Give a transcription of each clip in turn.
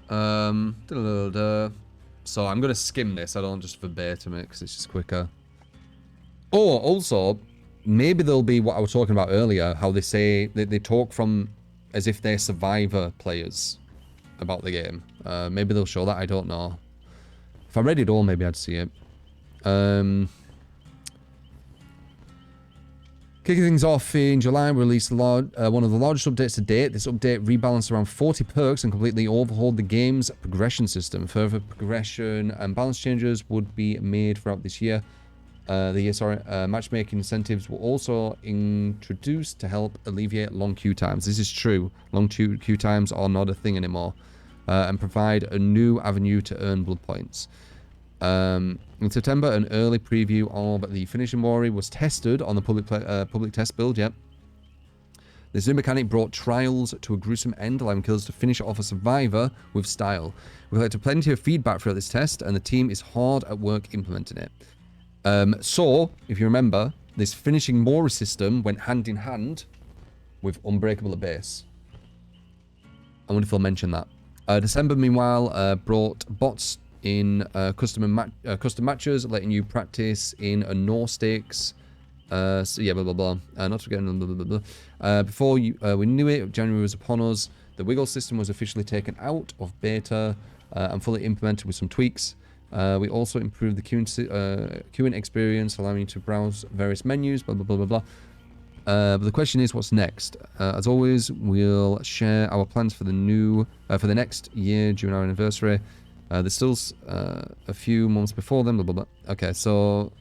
So I'm going to skim this. I don't just verbatim it because it's just quicker. Oh, also, maybe there'll be what I was talking about earlier, how they say, they talk from as if they're Survivor players about the game. Maybe they'll show that, I don't know. If I read it all, maybe I'd see it. Kicking things off in July, we released one of the largest updates to date. This update rebalanced around 40 perks and completely overhauled the game's progression system. Further progression and balance changes would be made throughout this year. Matchmaking incentives were also introduced to help alleviate long queue times. This is true. Long queue times are not a thing anymore, and provide a new avenue to earn blood points. In September, an early preview of the finishing Mori was tested on the public test build. Yep. This new mechanic brought trials to a gruesome end, allowing killers to finish off a survivor with style. We've collected plenty of feedback throughout this test, and the team is hard at work implementing it. So, if you remember, this finishing Mori system went hand in hand with Unbreakable at base. I wonder if they'll mention that. December, meanwhile, brought bots in custom matches, letting you practice in a no stakes. So yeah, blah blah blah. Not to forget blah blah blah blah. Before we knew it, January was upon us. The wiggle system was officially taken out of beta and fully implemented with some tweaks. We also improved the queuing experience, allowing you to browse various menus. Blah blah blah blah blah. But the question is, what's next? As always, we'll share our plans for the next year during our anniversary. There's still a few months before them, blah, blah, blah. Okay, so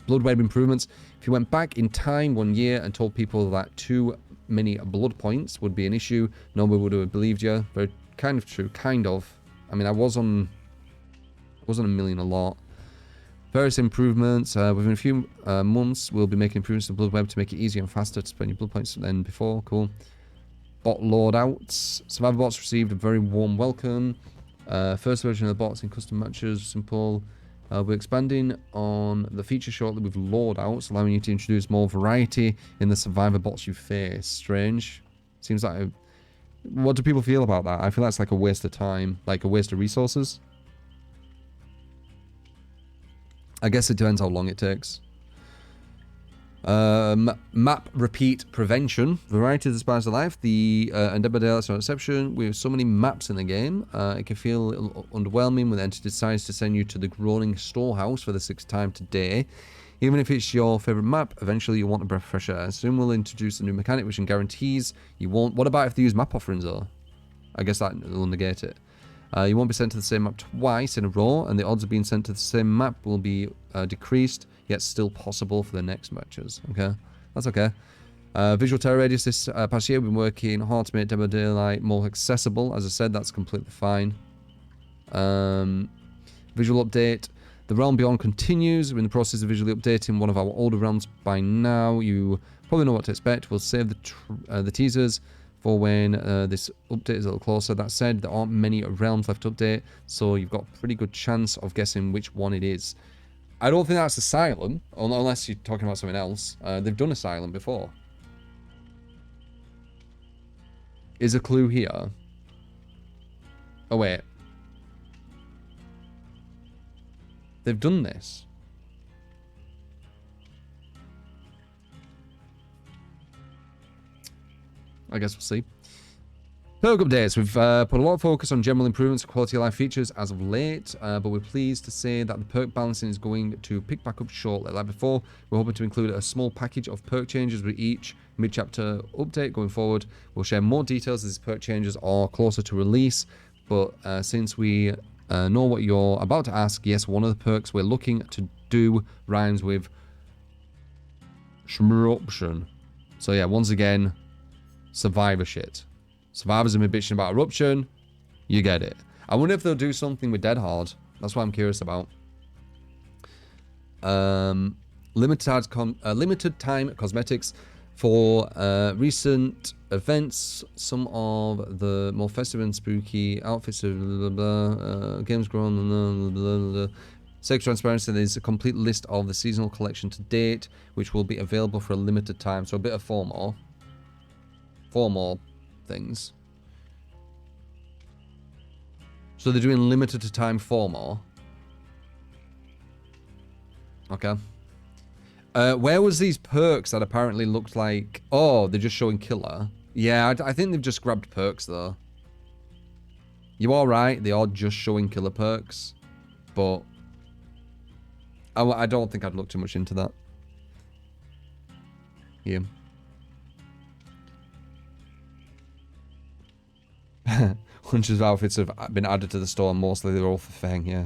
blood web improvements. If you went back in time 1 year and told people that too many blood points would be an issue, nobody would have believed you. Very kind of true, kind of. I mean, I wasn't a million a lot. Various improvements. Within a few months, we'll be making improvements to blood web to make it easier and faster to spend your blood points than before. Cool. Bot loadouts. Survivor bots received a very warm welcome. First version of the bots in custom matches, simple. We're expanding on the feature shortly with loadouts, allowing you to introduce more variety in the survivor bots you face. Strange. Seems like what do people feel about that? I feel that's like a waste of time, like a waste of resources. I guess it depends how long it takes. Map repeat prevention. Variety is the spice of life. The Endeavor Dale is no exception. We have so many maps in the game. It can feel a little underwhelming when the entity decides to send you to the Groaning Storehouse for the 6th time today. Even if it's your favorite map, eventually you'll want a breath of fresh air. Soon we'll introduce a new mechanic which guarantees you won't. What about if they use map offerings though? I guess that will negate it. You won't be sent to the same map twice in a row, and the odds of being sent to the same map will be decreased, yet still possible for the next matches. Okay, that's okay. Visual terror radius this past year, we've been working hard to make Dead by Daylight more accessible. As I said, that's completely fine. Visual update. The Realm Beyond continues. We're in the process of visually updating one of our older realms by now. You probably know what to expect. We'll save the teasers for when this update is a little closer. That said, there aren't many realms left to update, so you've got a pretty good chance of guessing which one it is. I don't think that's Asylum, unless you're talking about something else. They've done Asylum before. Is a clue here? Oh, wait. They've done this. I guess we'll see. Perk updates. We've put a lot of focus on general improvements to quality of life features as of late, but we're pleased to say that the perk balancing is going to pick back up shortly. Like before, we're hoping to include a small package of perk changes with each mid-chapter update going forward. We'll share more details as these perk changes are closer to release, but since we know what you're about to ask, yes, one of the perks we're looking to do rhymes with ERUPTION. So yeah, once again, survivor shit. Survivors have been bitching about Eruption. You get it. I wonder if they'll do something with Dead Hard. That's what I'm curious about. Limited time cosmetics for recent events. Some of the more festive and spooky outfits of games grown. Sake transparency, there's a complete list of the seasonal collection to date, which will be available for a limited time. So a bit of four more things. So they're doing limited to time 4 more. Okay. Where was these perks that apparently looked like... Oh, they're just showing killer. Yeah, I think they've just grabbed perks, though. You are right, they are just showing killer perks. But... I don't think I'd look too much into that. Yeah. Hundreds of outfits have been added to the store, and mostly they're all for Fang, yeah.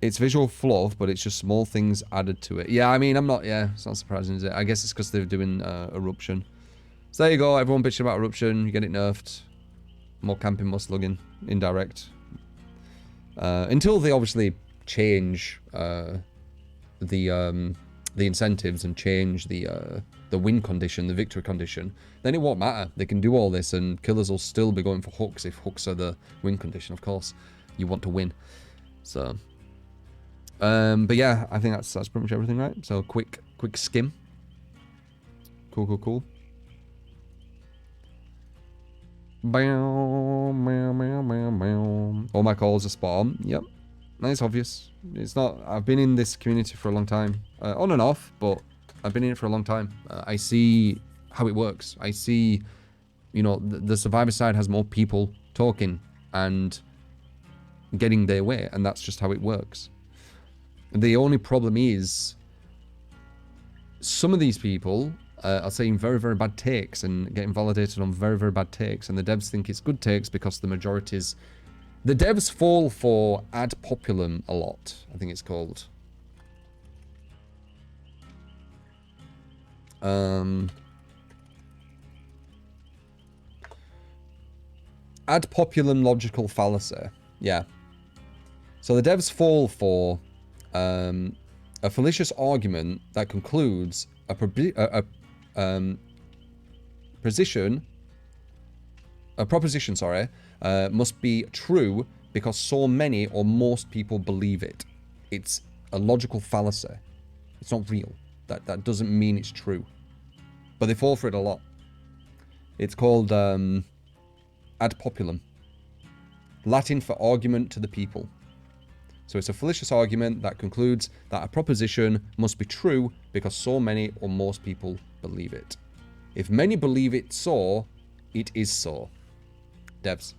It's visual fluff, but it's just small things added to it. Yeah, I mean, I'm not, yeah, it's not surprising, is it? I guess it's because they're doing Eruption. So there you go, everyone bitching about Eruption, you get it nerfed. More camping, more slugging, indirect. Until they obviously change the incentives and change the win condition, the victory condition, then it won't matter. They can do all this, and killers will still be going for hooks if hooks are the win condition. Of course, you want to win. So, but yeah, I think that's pretty much everything, right? So quick skim. Cool. All my calls are spot on. Yep. That's obvious. It's not... I've been in this community for a long time. On and off, but I've been in it for a long time. I see how it works. I see, you know, the Survivor side has more people talking and getting their way, and that's just how it works. The only problem is some of these people are saying very, very bad takes and getting validated on very, very bad takes, and the devs think it's good takes because the majority's... The devs fall for ad populum a lot, I think it's called. Ad populum logical fallacy. Yeah. So the devs fall for a fallacious argument that concludes a proposition, must be true because so many or most people believe it. It's a logical fallacy. It's not real. That doesn't mean it's true. But they fall for it a lot. It's called ad populum. Latin for argument to the people. So it's a fallacious argument that concludes that a proposition must be true because so many or most people believe it. If many believe it so, it is so. Devs.